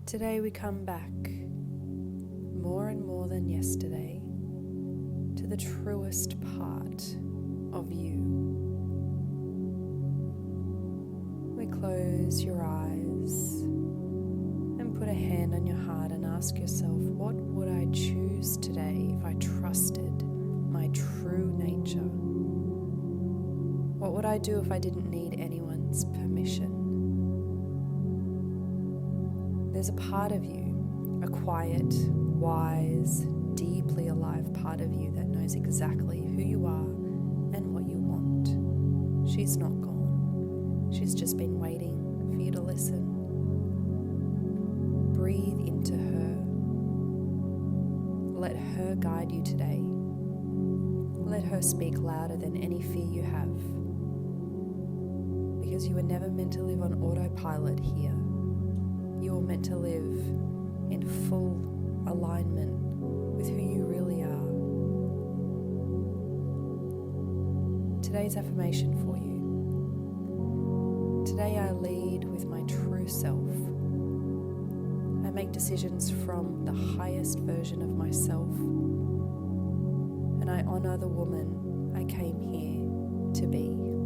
Today we come back more and more than yesterday to the truest part of you. We close your eyes and put a hand on your heart and ask yourself, what would I choose today if I trusted my true nature? What would I do if I didn't need anyone's permission? There's a part of you, a quiet, wise, deeply alive part of you that knows exactly who you are and what you want. She's not gone. She's just been waiting for you to listen. Breathe into her. Let her guide you today. Let her speak louder than any fear you have. Because you were never meant to live on autopilot here. You were meant to live in full alignment with who you really are. Today's affirmation for you. Today I lead with my true self. I make decisions from the highest version of myself, and I honor the woman I came here to be.